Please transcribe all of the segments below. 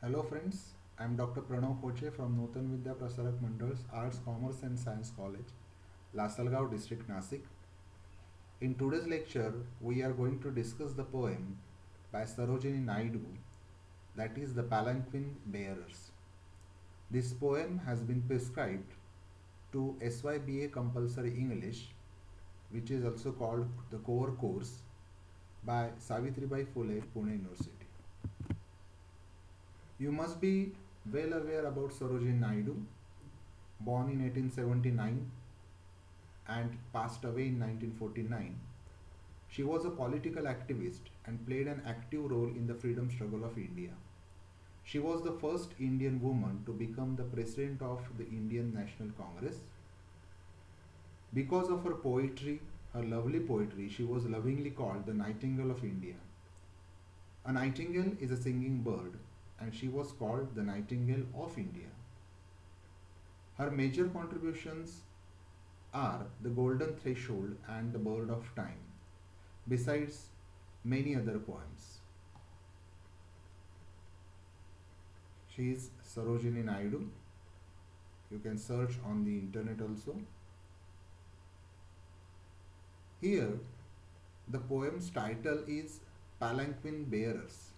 Hello friends, I am Dr. Pranav Khoche from Vidya Prasarak Mandal's Arts, Commerce and Science College, Lasalgaon district, Nasik. In today's lecture, we are going to discuss the poem by Sarojini Naidu, that is the Palanquin Bearers. This poem has been prescribed to SYBA Compulsory English, which is also called the core course, by Savitribai Phule, Pune University. You must be well aware about Sarojini Naidu, born in 1879 and passed away in 1949. She was a political activist and played an active role in the freedom struggle of India. She was the first Indian woman to become the president of the Indian National Congress. Because of her poetry, her lovely poetry, she was lovingly called the Nightingale of India. A nightingale is a singing bird, and she was called the Nightingale of India. Her major contributions are The Golden Threshold and The Bird of Time, besides many other poems. She is Sarojini Naidu. You can search on the internet also. Here, the poem's title is Palanquin Bearers.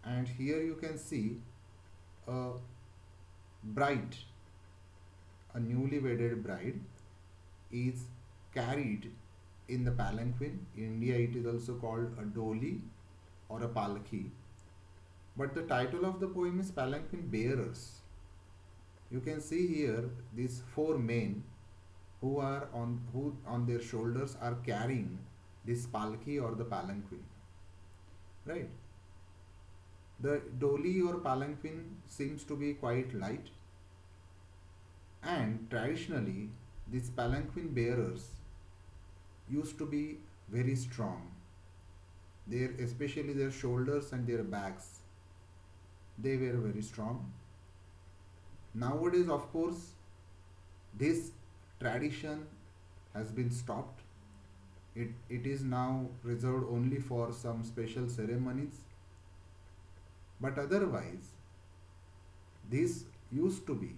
And here you can see a bride, a newly wedded bride, is carried in the palanquin. In India, it is also called a doli or a palki. But the title of the poem is Palanquin Bearers. You can see here these four men who on their shoulders are carrying this palki or the palanquin. Right? The doli or palanquin seems to be quite light, and traditionally these palanquin bearers used to be very strong. Especially their shoulders and their backs, they were very strong. Nowadays, of course, this tradition has been stopped. It is now reserved only for some special ceremonies. But otherwise, this used to be,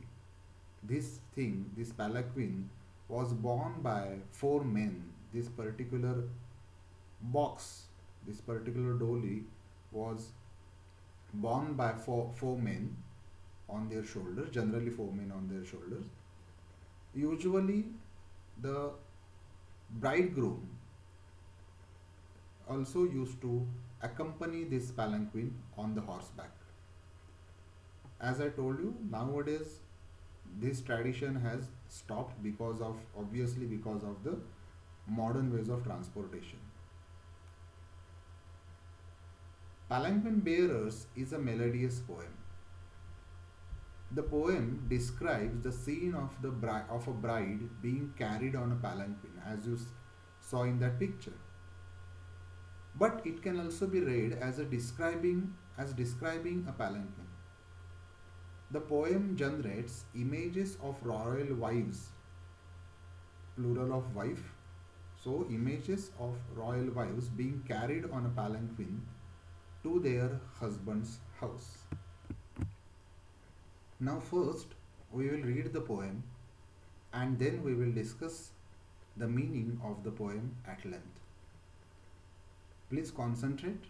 this thing, this palanquin was borne by four men. This particular box, this particular dolly was borne by four men on their shoulders, generally four men on their shoulders. Usually, the bridegroom also used to accompany this palanquin on the horseback. As I told you, nowadays this tradition has stopped because of the modern ways of transportation. Palanquin Bearers is a melodious poem. The poem describes the scene of a bride being carried on a palanquin, as you saw in that picture. But it can also be read as describing a palanquin. The poem generates images of royal wives, plural of wife. So images of royal wives being carried on a palanquin to their husband's house. Now first we will read the poem and then we will discuss the meaning of the poem at length. Please concentrate.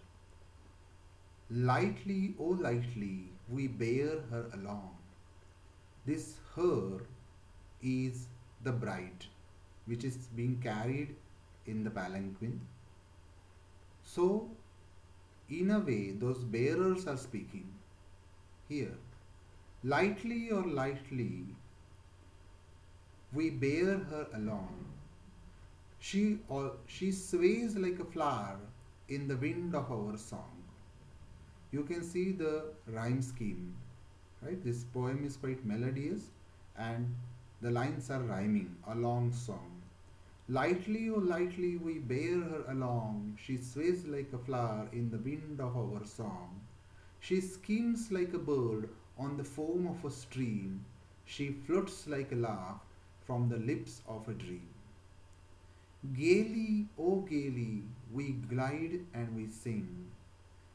Lightly, oh lightly, we bear her along. This her is the bride, which is being carried in the palanquin. So, in a way, those bearers are speaking here. Lightly or lightly, we bear her along. She sways like a flower in the wind of our song. You can see the rhyme scheme, right? This poem is quite melodious and the lines are rhyming, a long song. Lightly, oh lightly, we bear her along. She sways like a flower in the wind of our song. She skims like a bird on the foam of a stream. She floats like a laugh from the lips of a dream. Gaily, oh gaily, we glide and we sing.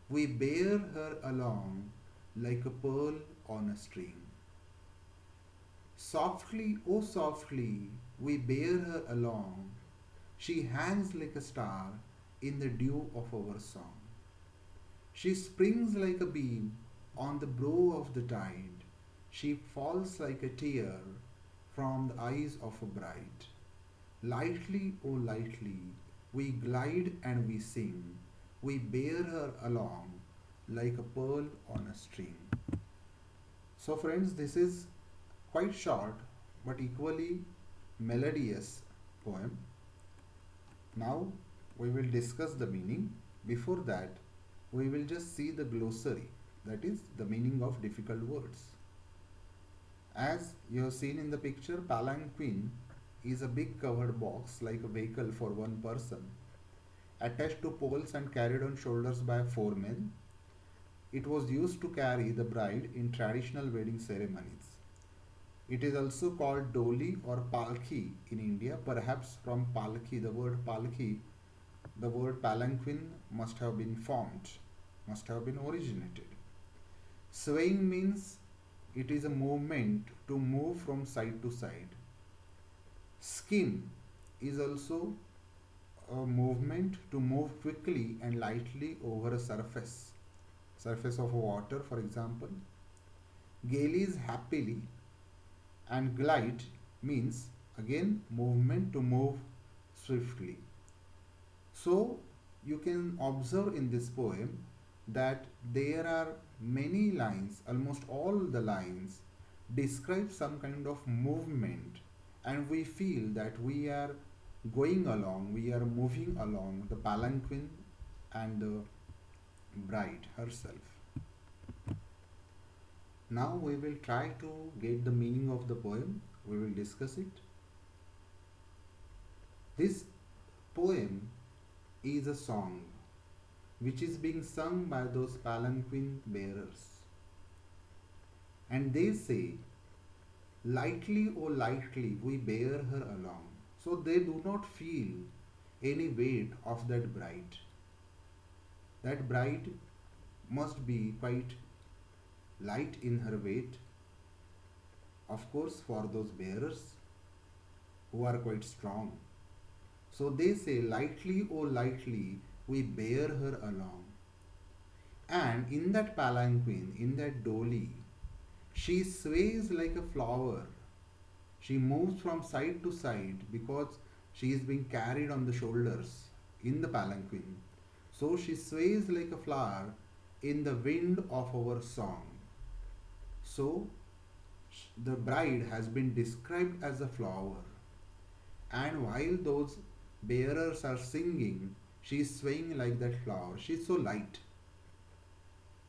We bear her along, like a pearl on a string. Softly, oh softly, we bear her along. She hangs like a star in the dew of our song. She springs like a beam on the brow of the tide. She falls like a tear from the eyes of a bride. Lightly, oh lightly, we glide and we sing. We bear her along like a pearl on a string. So, friends, this is quite short but equally melodious poem. Now we will discuss the meaning. Before that, we will just see the glossary, that is the meaning of difficult words. As you have seen in the picture, palanquin is a big covered box like a vehicle for one person, attached to poles and carried on shoulders by four men. It was used to carry the bride in traditional wedding ceremonies. It is also called doli or palki in India, perhaps from palki, the word palki, the word palanquin must have been formed, must have been originated. Swaying means it is a movement to move from side to side. Skim is also a movement to move quickly and lightly over a surface of water, for example. Gaily is happily, and glide means again movement to move swiftly. So you can observe in this poem that there are many lines, almost all the lines describe some kind of movement, and we feel that we are going along, we are moving along the palanquin and the bride herself. Now we will try to get the meaning of the poem. We will discuss it. This poem is a song which is being sung by those palanquin bearers. And they say, lightly, oh lightly, we bear her along. So they do not feel any weight of that bride. That bride must be quite light in her weight, of course, for those bearers who are quite strong. So they say, lightly, oh lightly, we bear her along. And in that palanquin, in that doli, she sways like a flower. She moves from side to side because she is being carried on the shoulders in the palanquin. So she sways like a flower in the wind of our song. So the bride has been described as a flower, and while those bearers are singing, she is swaying like that flower. She is so light.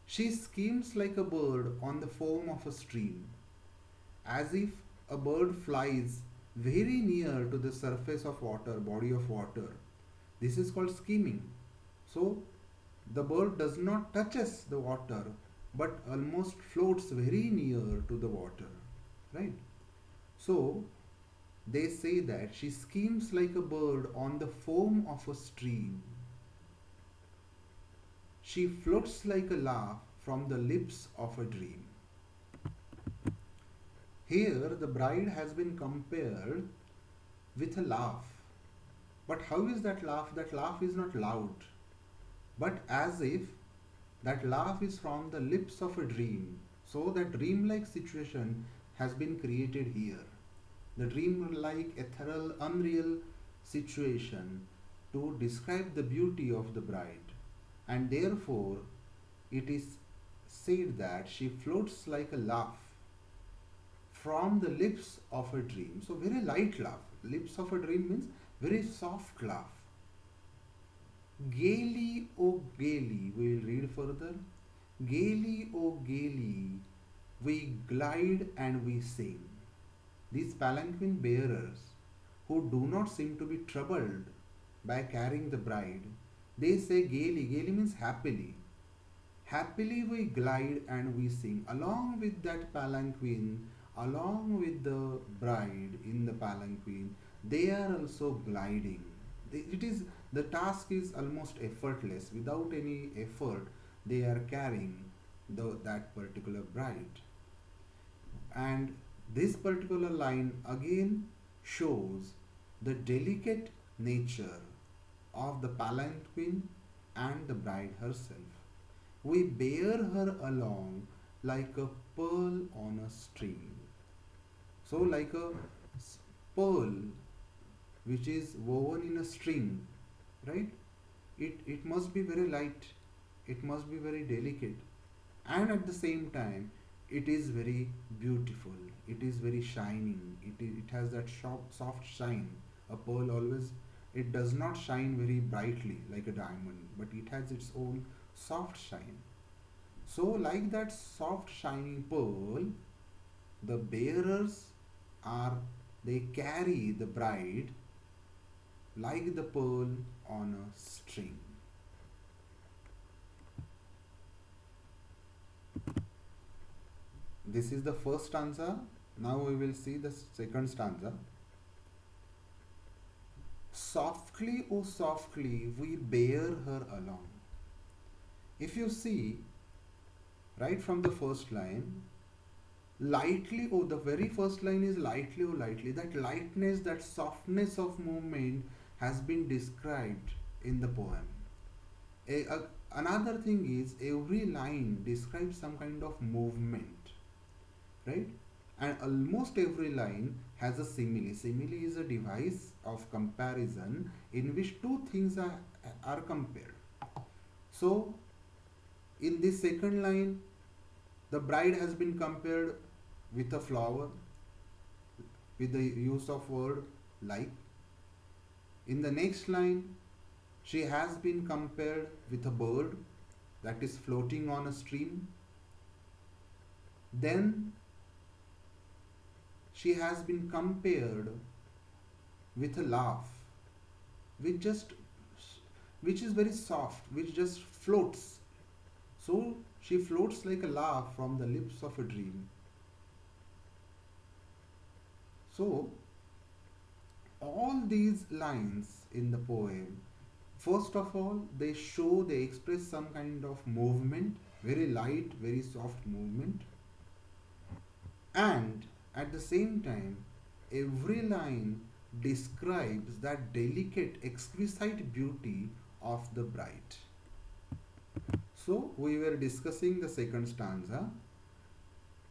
She skims like a bird on the foam of a stream, as if a bird flies very near to the surface of water, body of water. This is called skimming. So the bird does not touches the water, but almost floats very near to the water, right? So they say that she skims like a bird on the foam of a stream. She floats like a laugh from the lips of a dream. Here the bride has been compared with a laugh. But how is that laugh? That laugh is not loud, but as if that laugh is from the lips of a dream. So that dream-like situation has been created here. The dream-like, ethereal, unreal situation to describe the beauty of the bride. And therefore, it is said that she floats like a laugh from the lips of a dream. So very light laugh. Lips of a dream means very soft laugh. Gaily, oh gaily, we will read further. Gaily, oh gaily, we glide and we sing. These palanquin bearers, who do not seem to be troubled by carrying the bride, they say gaily. Gaily means happily. Happily we glide and we sing. Along with that palanquin, along with the bride in the palanquin, they are also gliding. The task is almost effortless. Without any effort, they are carrying that particular bride. And this particular line again shows the delicate nature of the palanquin and the bride herself. We bear her along like a pearl on a string. So, like a pearl which is woven in a string, right? It must be very light, it must be very delicate, and at the same time, it is very beautiful, it is very shining, it has that soft shine. A pearl always, it does not shine very brightly like a diamond, but it has its own soft shine. So, like that soft shining pearl, the bearers are, they carry the bride like the pearl on a string. This is the first stanza. Now we will see the second stanza. Softly, oh softly, we bear her along. If you see, right from the first line, lightly, oh, the very first line is lightly, oh lightly. That lightness, that softness of movement has been described in the poem. Another thing is, every line describes some kind of movement, right? And almost every line has a simile. Simile is a device of comparison in which two things are compared. So, in this second line, the bride has been compared with a flower with the use of word like. In the next line, she has been compared with a bird that is floating on a stream. Then she has been compared with a laugh which is very soft, which just floats. So she floats like a laugh from the lips of a dream. So all these lines in the poem, first of all, they express some kind of movement, very light, very soft movement. And at the same time, every line describes that delicate, exquisite beauty of the bride. So we were discussing the second stanza.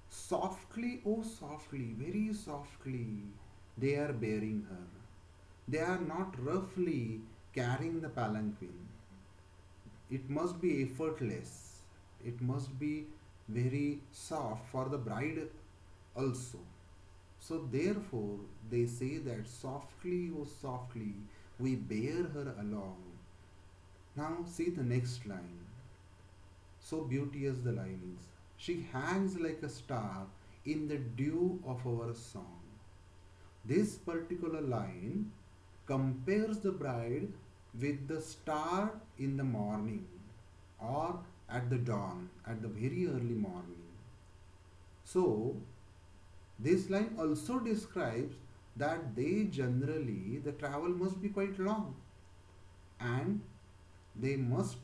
Softly, oh softly, very softly, they are bearing her. They are not roughly carrying the palanquin. It must be effortless. It must be very soft for the bride also. So therefore they say that softly, oh softly, we bear her along. Now see the next line. So beauteous the line is. She hangs like a star in the dew of our song. This particular line compares the bride with the star in the morning or at the dawn, at the very early morning. So, this line also describes that the travel must be quite long and they must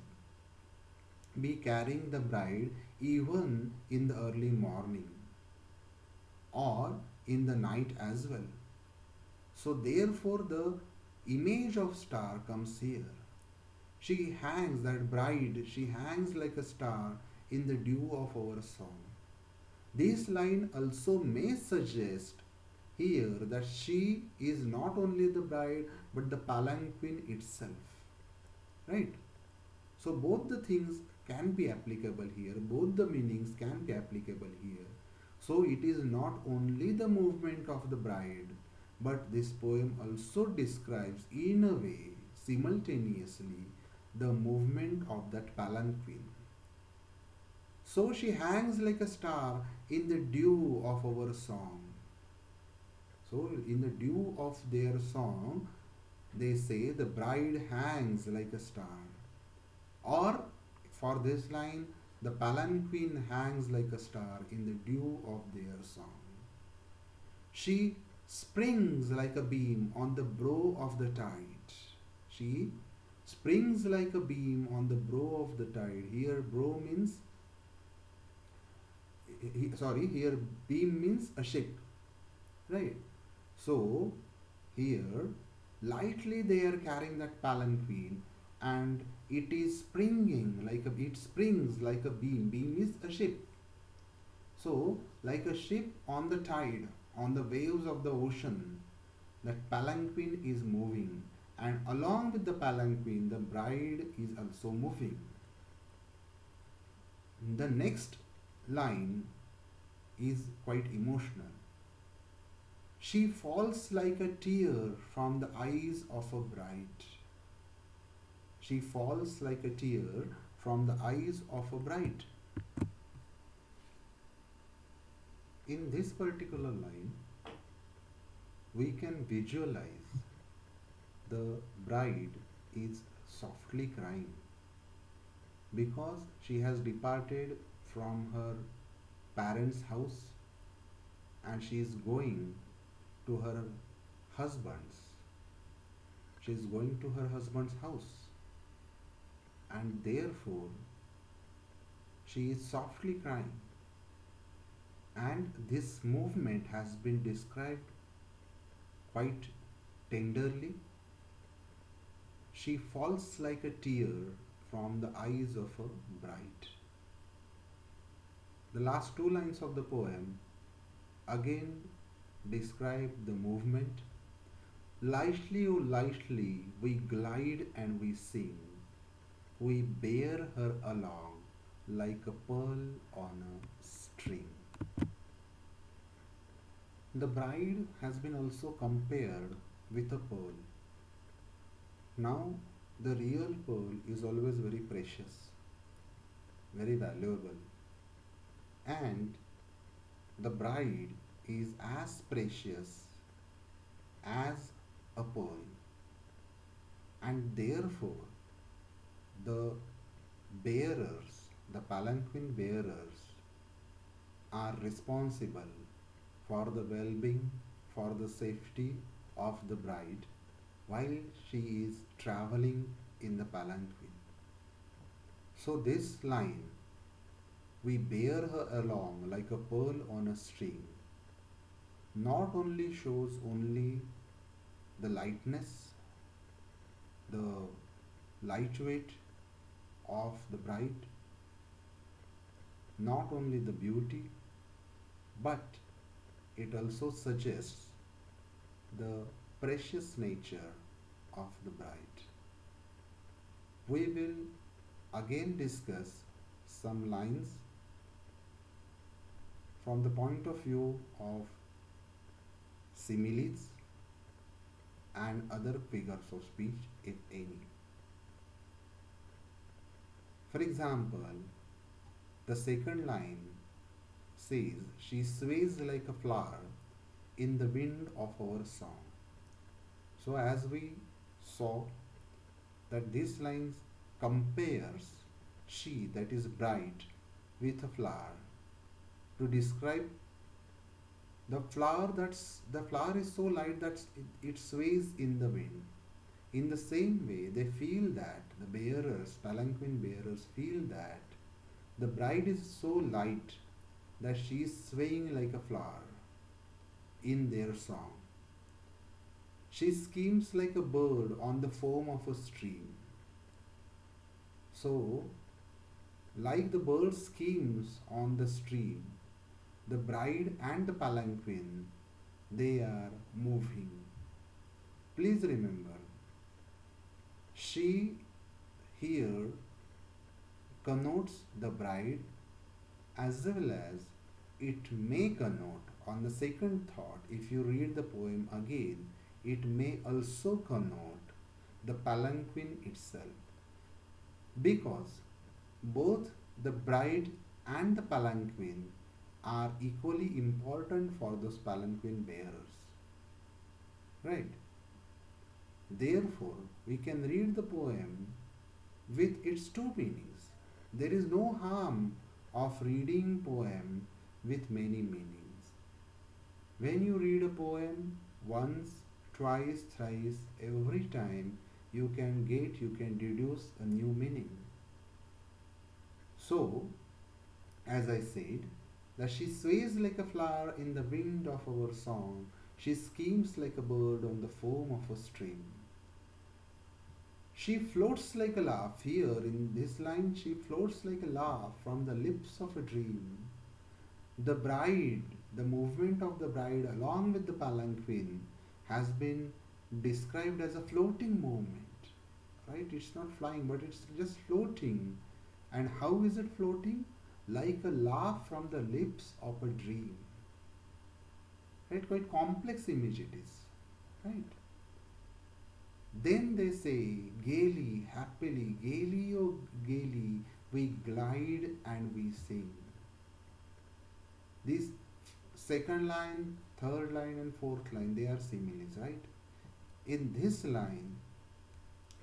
be carrying the bride even in the early morning or in the night as well. So therefore the image of star comes here. She hangs, that bride, she hangs like a star in the dew of our song. This line also may suggest here that she is not only the bride but the palanquin itself. Right? So both the things can be applicable here, both the meanings can be applicable here. So it is not only the movement of the bride, but this poem also describes in a way simultaneously the movement of that palanquin. So she hangs like a star in the dew of our song. So in the dew of their song, they say the bride hangs like a star. Or for this line, the palanquin hangs like a star in the dew of their song. She springs like a beam on the brow of the tide. She springs like a beam on the brow of the tide. Here, brow means sorry, here beam means a ship, right? So here lightly they are carrying that palanquin, and it is springing like a, it springs like a beam. Beam is a ship. So like a ship on the tide, on the waves of the ocean, that palanquin is moving, and along with the palanquin the bride is also moving. The next line is quite emotional. She falls like a tear from the eyes of a bride. She falls like a tear from the eyes of a bride. In this particular line, we can visualize the bride is softly crying because she has departed from her parents' house and she is going to her husband's. She is going to her husband's house, and therefore she is softly crying. And this movement has been described quite tenderly. She falls like a tear from the eyes of a bride. The last two lines of the poem again describe the movement. Lightly, oh lightly, we glide and we sing. We bear her along like a pearl on a string. The bride has been also compared with a pearl. Now, the real pearl is always very precious, very valuable, and the bride is as precious as a pearl, and therefore the bearers, the palanquin bearers, are responsible for the well-being, for the safety of the bride while she is traveling in the palanquin. So this line, we bear her along like a pearl on a string, not only shows only the lightness, the light weight of the bride, not only the beauty, but it also suggests the precious nature of the bride. We will again discuss some lines from the point of view of similes and other figures of speech, if any. For example, the second line says, she sways like a flower in the wind of our song. So as we saw that this line compares she, that is bride, with a flower to describe the flower. The flower is so light that it sways in the wind. In the same way, they feel that the bearers, palanquin bearers, feel that the bride is so light that she is swaying like a flower in their song. She skims like a bird on the foam of a stream. So, like the bird skims on the stream, the bride and the palanquin, they are moving. Please remember, she here connotes the bride, as well as it may connote, on the second thought, if you read the poem again, it may also connote the palanquin itself, because both the bride and the palanquin are equally important for those palanquin bearers, right? Therefore, we can read the poem with its two meanings. There is no harm of reading poem with many meanings. When you read a poem once, twice, thrice, every time, you can deduce a new meaning. So, as I said, that she sways like a flower in the wind of our song. She schemes like a bird on the foam of a stream. She floats like a laugh. Here in this line, she floats like a laugh from the lips of a dream. The bride, the movement of the bride along with the palanquin has been described as a floating movement. Right? It's not flying, but it's just floating. And how is it floating? Like a laugh from the lips of a dream. Right? Quite complex image it is. Right? Then they say, gaily, happily, gaily, oh gaily, we glide and we sing. This second line, third line, and fourth line, they are similes, right? In this line,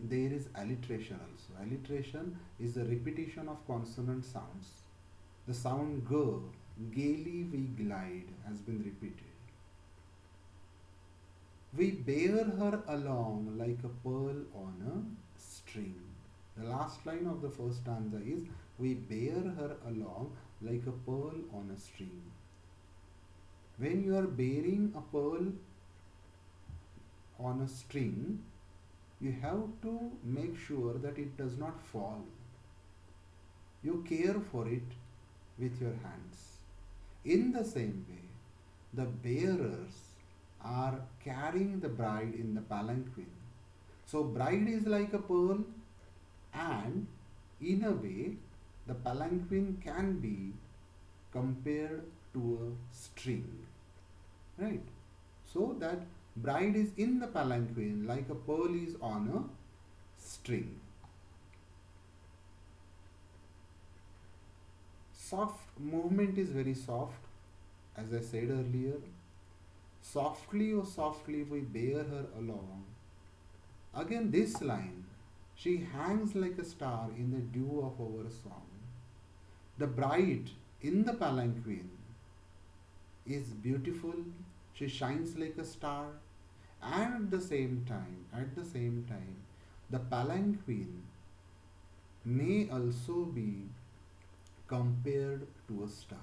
there is alliteration also. Alliteration is the repetition of consonant sounds. The sound g, gaily we glide, has been repeated. We bear her along like a pearl on a string. The last line of the first stanza is, we bear her along like a pearl on a string. When you are bearing a pearl on a string, you have to make sure that it does not fall. You care for it with your hands. In the same way, the bearers are carrying the bride in the palanquin. So bride is like a pearl, and in a way the palanquin can be compared to a string. Right? So that bride is in the palanquin like a pearl is on a string. Soft movement is very soft, as I said earlier. Softly, oh softly, we bear her along. Again, this line, she hangs like a star in the dew of our song. The bride in the palanquin is beautiful. She shines like a star, and at the same time, the palanquin may also be compared to a star.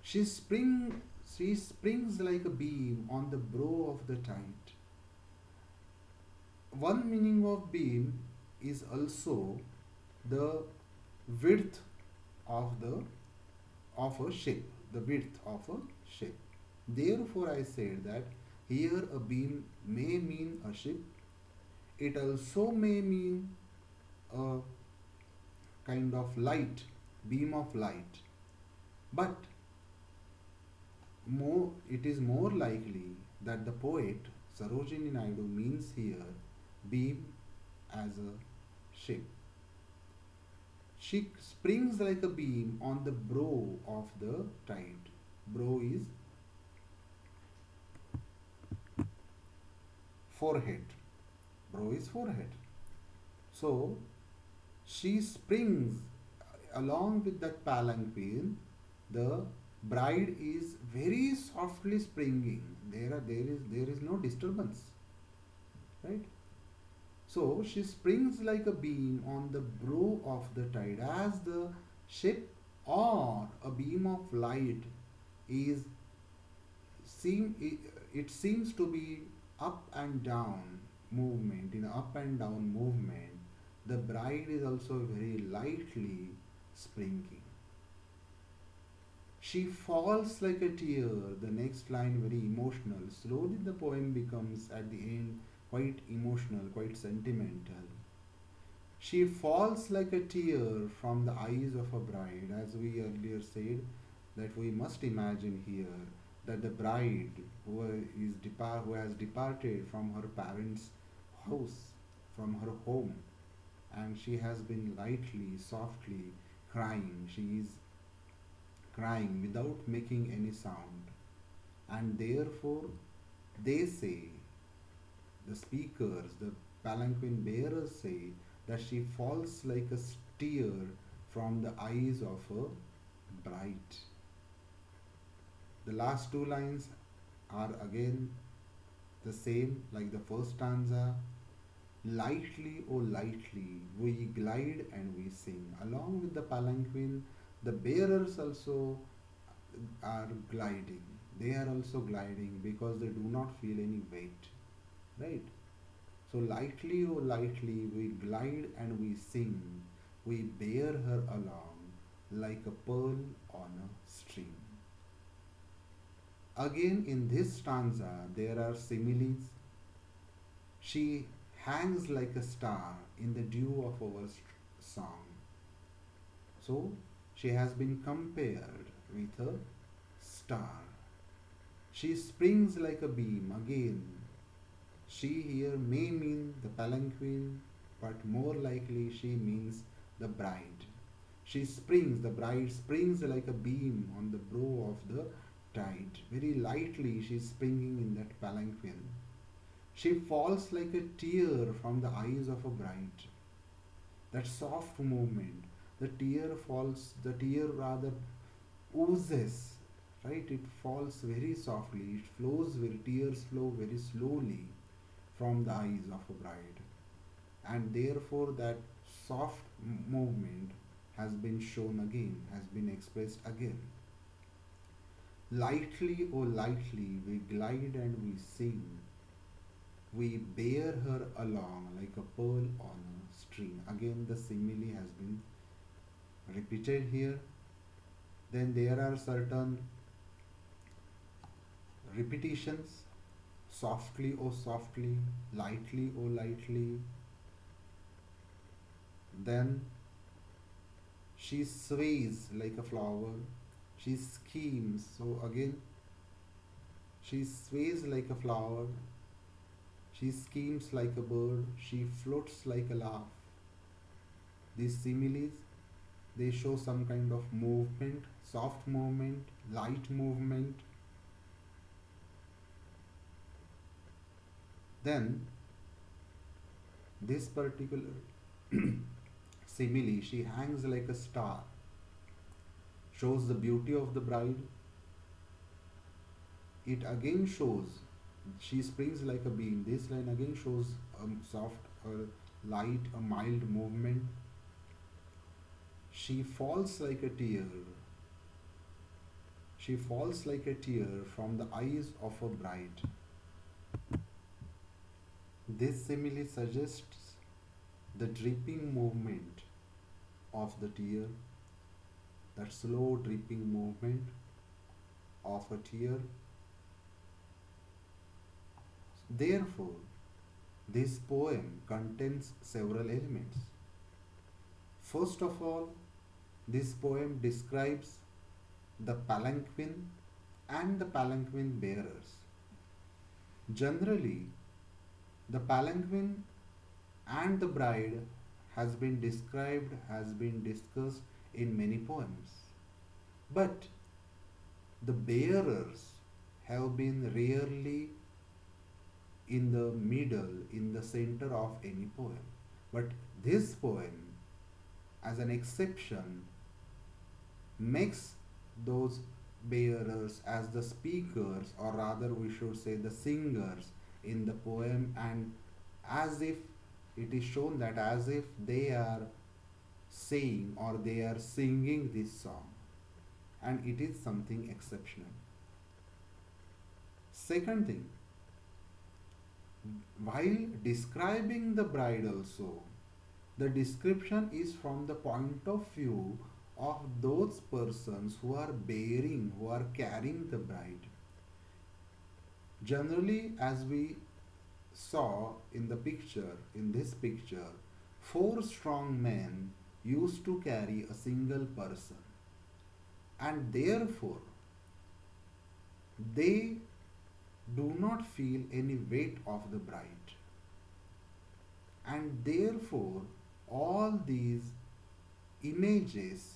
She springs like a beam on the brow of the tide. One meaning of beam is also the width of a ship, the width of a ship. Therefore, I said that here a beam may mean a ship. It also may mean a kind of light, beam of light. But it is more likely that the poet Sarojini Naidu means here beam as a ship. She springs like a beam on the brow of the tide. Brow is forehead. Brow is forehead. So she springs along with that palanquin. The bride is very softly springing. There is no disturbance, right? So she springs like a beam on the brow of the tide, as the ship or a beam of light is it seems to be up and down movement. In up and down movement, the bride is also very lightly springing. She falls like a tear. The next line very emotional. Slowly the poem becomes at the end quite emotional, quite sentimental. She falls like a tear from the eyes of a bride. As we earlier said, that we must imagine here that the bride who has departed from her parents' house, from her home, and she has been lightly, softly crying. She is crying without making any sound, and therefore they say, the speakers, the palanquin bearers say, that she falls like a tear from the eyes of a bride. The last two lines are again the same like the first stanza. Lightly, oh lightly, we glide and we sing. Along with the palanquin, The bearers also are gliding. They are also gliding because they do not feel any weight, right? So lightly, oh lightly, we glide and we sing. We bear her along like a pearl on a string. Again, in this stanza, there are similes. She hangs like a star in the dew of our song. So, she has been compared with a star. She springs like a beam. Again, she here may mean the palanquin, but more likely she means the bride. She springs, the bride springs like a beam on the brow of the tide. Very lightly she is springing in that palanquin. She falls like a tear from the eyes of a bride. That soft movement, the tear falls, the tear rather oozes, right? It falls very softly, it flows very, tears flow very slowly from the eyes of a bride. And therefore, that soft movement has been shown again, has been expressed again. Lightly, oh lightly, we glide and we sing. We bear her along like a pearl on a string. Again, the simile has been repeated here. Then there are certain repetitions. Softly, oh softly, lightly, oh lightly. Then she sways like a flower. She schemes. So again, she sways like a flower. She schemes like a bird. She floats like a laugh. These similes, they show some kind of movement, soft movement, light movement. Then this particular simile, she hangs like a star, shows the beauty of the bride. It again shows she springs like a beam. This line again shows a soft, a light, a mild movement. She falls like a tear. She falls like a tear from the eyes of a bride. This simile suggests the dripping movement of the tear, that slow dripping movement of a tear. Therefore, this poem contains several elements. First of all, this poem describes the palanquin and the palanquin bearers. Generally, the palanquin and the bride has been described, has been discussed in many poems. But the bearers have been rarely in the middle, in the center of any poem. But this poem, as an exception, makes those bearers as the speakers, or rather we should say the singers in the poem, and as if it is shown that as if they are saying or they are singing this song, and it is something exceptional. Second thing, while describing the bride also, the description is from the point of view of those persons who are bearing, who are carrying the bride. Generally, as we saw in the picture, in this picture, four strong men used to carry a single person, and therefore they do not feel any weight of the bride, and therefore all these images,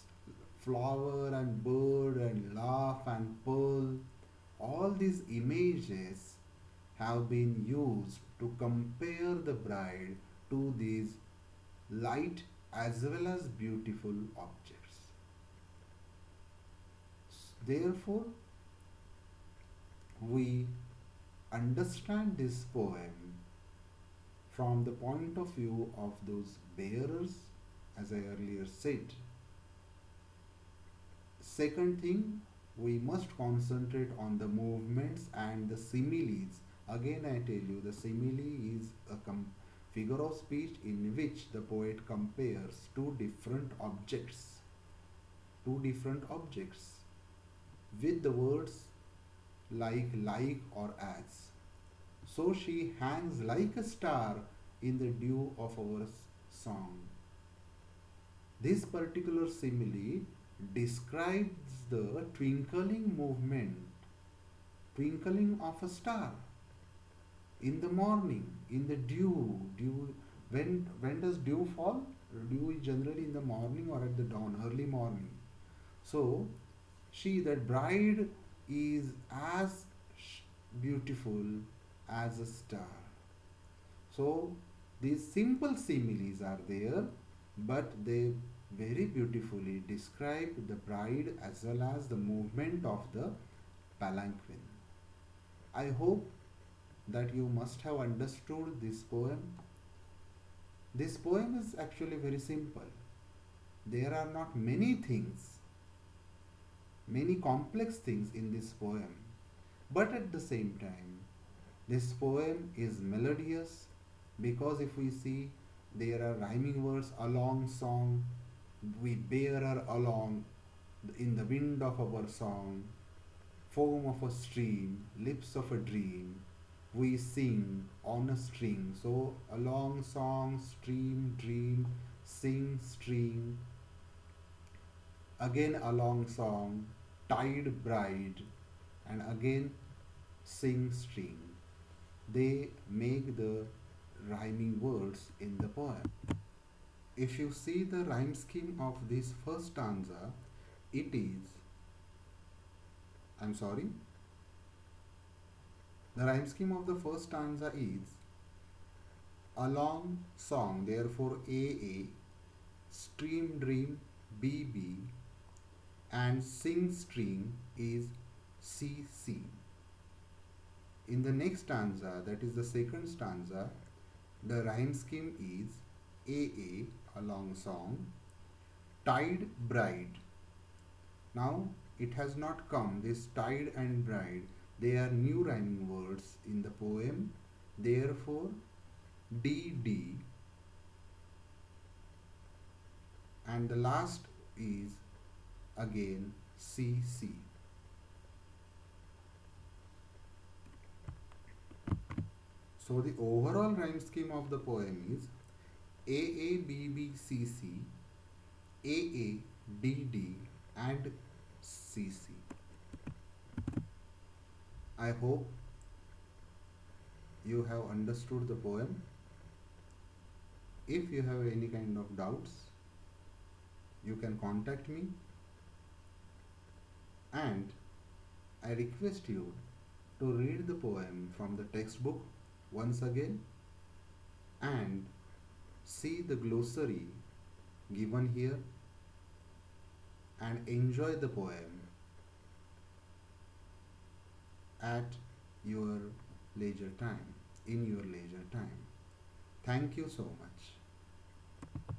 flower and bird and laugh and pearl, all these images have been used to compare the bride to these light as well as beautiful objects. Therefore, we understand this poem from the point of view of those bearers, as I earlier said. Second thing, we must concentrate on the movements and the similes. Again, I tell you, the simile is a figure of speech in which the poet compares two different objects with the words like or as. So she hangs like a star in the dew of our song. This particular simile describes the twinkling of a star in the morning, in the dew. When does dew fall? Dew is generally in the morning or at the dawn, early morning. So that bride is as beautiful as a star. So these simple similes are there, but they very beautifully describe the bride as well as the movement of the palanquin. I hope that you must have understood this poem. This poem is actually very simple. There are not many complex things in this poem, but at the same time, this poem is melodious because if we see, there are rhyming words, along song, we bear her along in the wind of our song, foam of a stream, lips of a dream, we sing on a string. So, along song, stream, dream, sing, string, again along song, tide, bride, and again sing, string. They make the rhyming words in the poem. If you see the rhyme scheme of this first stanza, it is, I'm sorry, the rhyme scheme of the first stanza is along song, therefore AA, stream, dream, BB, and sing, string is CC. In the next stanza, that is the second stanza, the rhyme scheme is AA, along song, tide, bride. Now it has not come, this tide and bride, they are new rhyming words in the poem, therefore DD, and the last is again CC. So the overall rhyme scheme of the poem is AABBCC, AADD, and CC. I hope you have understood the poem. If you have any kind of doubts, you can contact me, and I request you to read the poem from the textbook once again and see the glossary given here and enjoy the poem at your leisure time, in your leisure time. Thank you so much.